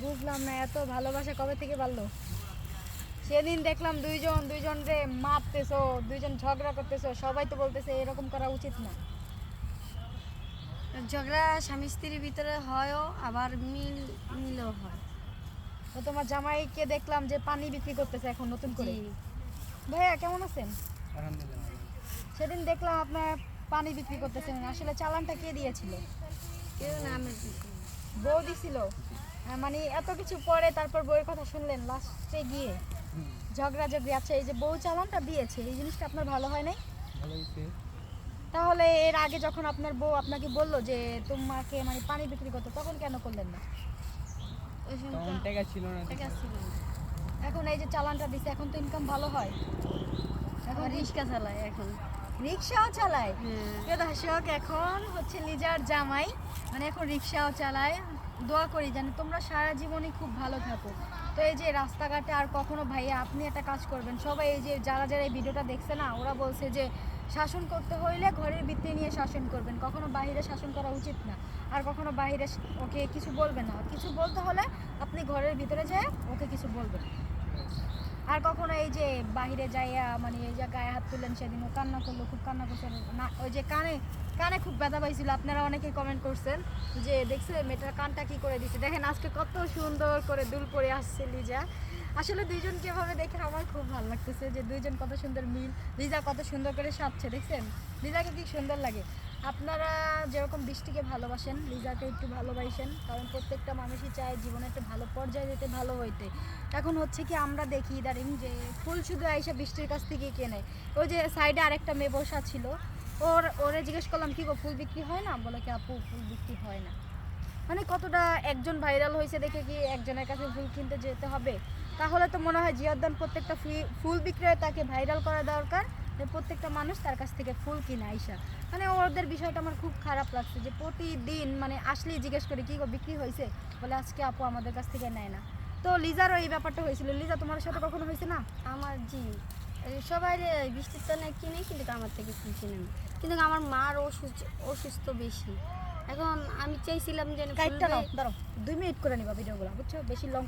বুঝলাম না, এত ভালোবাসা কবে থেকে বাড়লো? সেদিন দেখলাম দুইজন রে মারতেছো, দুইজন ঝগড়া করতেছো, সবাই তো বলতেছে এরকম করা উচিত না। ঝগড়া স্বামী স্ত্রীর ভিতরে হয়ও, আবার মিলও হয়। তো তোমার জামাইকে দেখলাম যে পানি বিক্রি করতেছে এখন নতুন করে। জি। ভাইয়া কেমন আছেন? আলহামদুলিল্লাহ। সেদিন দেখলাম আপনার পানি বিক্রি করতেছেন, আসলে চালানটা কে দিয়েছিল? কেউ নামের কিছু না। বউ দিছিল? মানে এত কিছু পরে তারপর বউয়ের কথা শুনলেন লাস্টে গিয়ে ঝগড়াঝগড়ি। আচ্ছা, এই যে বউ চালানটা দিয়েছে, এই জিনিসটা আপনার ভালো হয় নাই? ভালো হয়েছে। তাহলে এর আগে যখন আপনার বউ আপনাকে বললো যে তোমাকে মানে পানি বিক্রি করতে, তখন কেন করলেন না? ওই তখন সময়টা টাকা ছিল না। টাকা ছিল না। এখন এই যে চালানটা দিছে, এখন তো ইনকাম ভালো হয়। এখন এখন রিক্সা চালায় এখন। রিক্সাও চালায়। হ্যাঁ। প্রিয় দর্শক, এখন হচ্ছে লিজার জামাই মানে এখন রিক্সাও চালায়। দোয়া করি যেন তোমরা সারা জীবনই খুব ভালো থাকো। তো এই যে রাস্তাঘাটে আর কখনো ভাইয়া আপনি একটা কাজ করবেন, সবাই এই যে যারা যারা এই ভিডিওটা দেখছে না, ওরা বলছে যে শাসন করতে হইলে ঘরের ভিতরে নিয়ে শাসন করবেন, কখনো বাইরে শাসন করা উচিত না। আর কখনো বাইরে ওকে কিছু বলবেন না, কিছু বলতে হলে আপনি ঘরের ভিতরে যেয়ে ওকে কিছু বলবেন। আর কখনো এই যে বাহিরে যাইয়া মানে এই যে গায়ে হাত তুললেন, সেদিন ও কান্না করলো, খুব কান্না করছে না, ওই যে কানে কানে খুব ব্যথা পাইছিল। আপনারা অনেকেই কমেন্ট করছেন যে দেখছে মেয়েটার কানটা কি করে দিছে। দেখেন আজকে কত সুন্দর করে দুল পরে আসছে লিজা। আসলে দুইজনকে এভাবে দেখে আমার খুব ভালো লাগতেছে যে দুইজন কত সুন্দর মিল। লিজা কত সুন্দর করে সাজছে, দেখছেন লিজাকে কি সুন্দর লাগে। আপনারা যেরকম বৃষ্টিকে ভালোবাসেন, লিজাকে একটু ভালোবাসেন, কারণ প্রত্যেকটা মানুষই চায় জীবনে একটা ভালো পর্যায়ে যেতে, ভালো হইতে। এখন হচ্ছে কি আমরা দেখি ইদারিং যে ফুল শুধু আইসা বৃষ্টির কাছ থেকে কেনে। ওই যে সাইডে আরেকটা মেয়ে বসা ছিল, ওরে জিজ্ঞেস করলাম কি গো ফুল বিক্রি হয় না? বলে কি আপু ফুল বিক্রি হয় না। মানে কতটা একজন ভাইরাল হয়েছে দেখে কি একজনের কাছে ফুল কিনতে যেতে হবে? তাহলে তো মনে হয় জিয়াউদ্দান প্রত্যেকটা ফুল বিক্রয় তাকে ভাইরাল করা দরকার, যে প্রত্যেকটা মানুষ তার কাছ থেকে ফুল কিনে আইসা। মানে ওদের বিষয়টা আমার খুব খারাপ লাগছে যে প্রতিদিন মানে আসলেই জিজ্ঞেস করে কি গো বিক্রি হয়েছে? বলে আজকে আপু আমাদের কাছ থেকে নেয় না। তো লিজারও এই ব্যাপারটা হয়েছিল। লিজা তোমার সাথে কখনো হয়েছে না? আমার জি, সবাই বৃষ্টির টানে কিনে, কিন্তু আমার থেকে ফুল কিনে না। কিন্তু আমার মার অসুস্থ বেশি। এখন আমি চাইছিলাম যে কাইটটা নাও, দাঁড়াও 2 মিনিট করে নিবা ভিডিওগুলো, বুঝছো? বেশি লং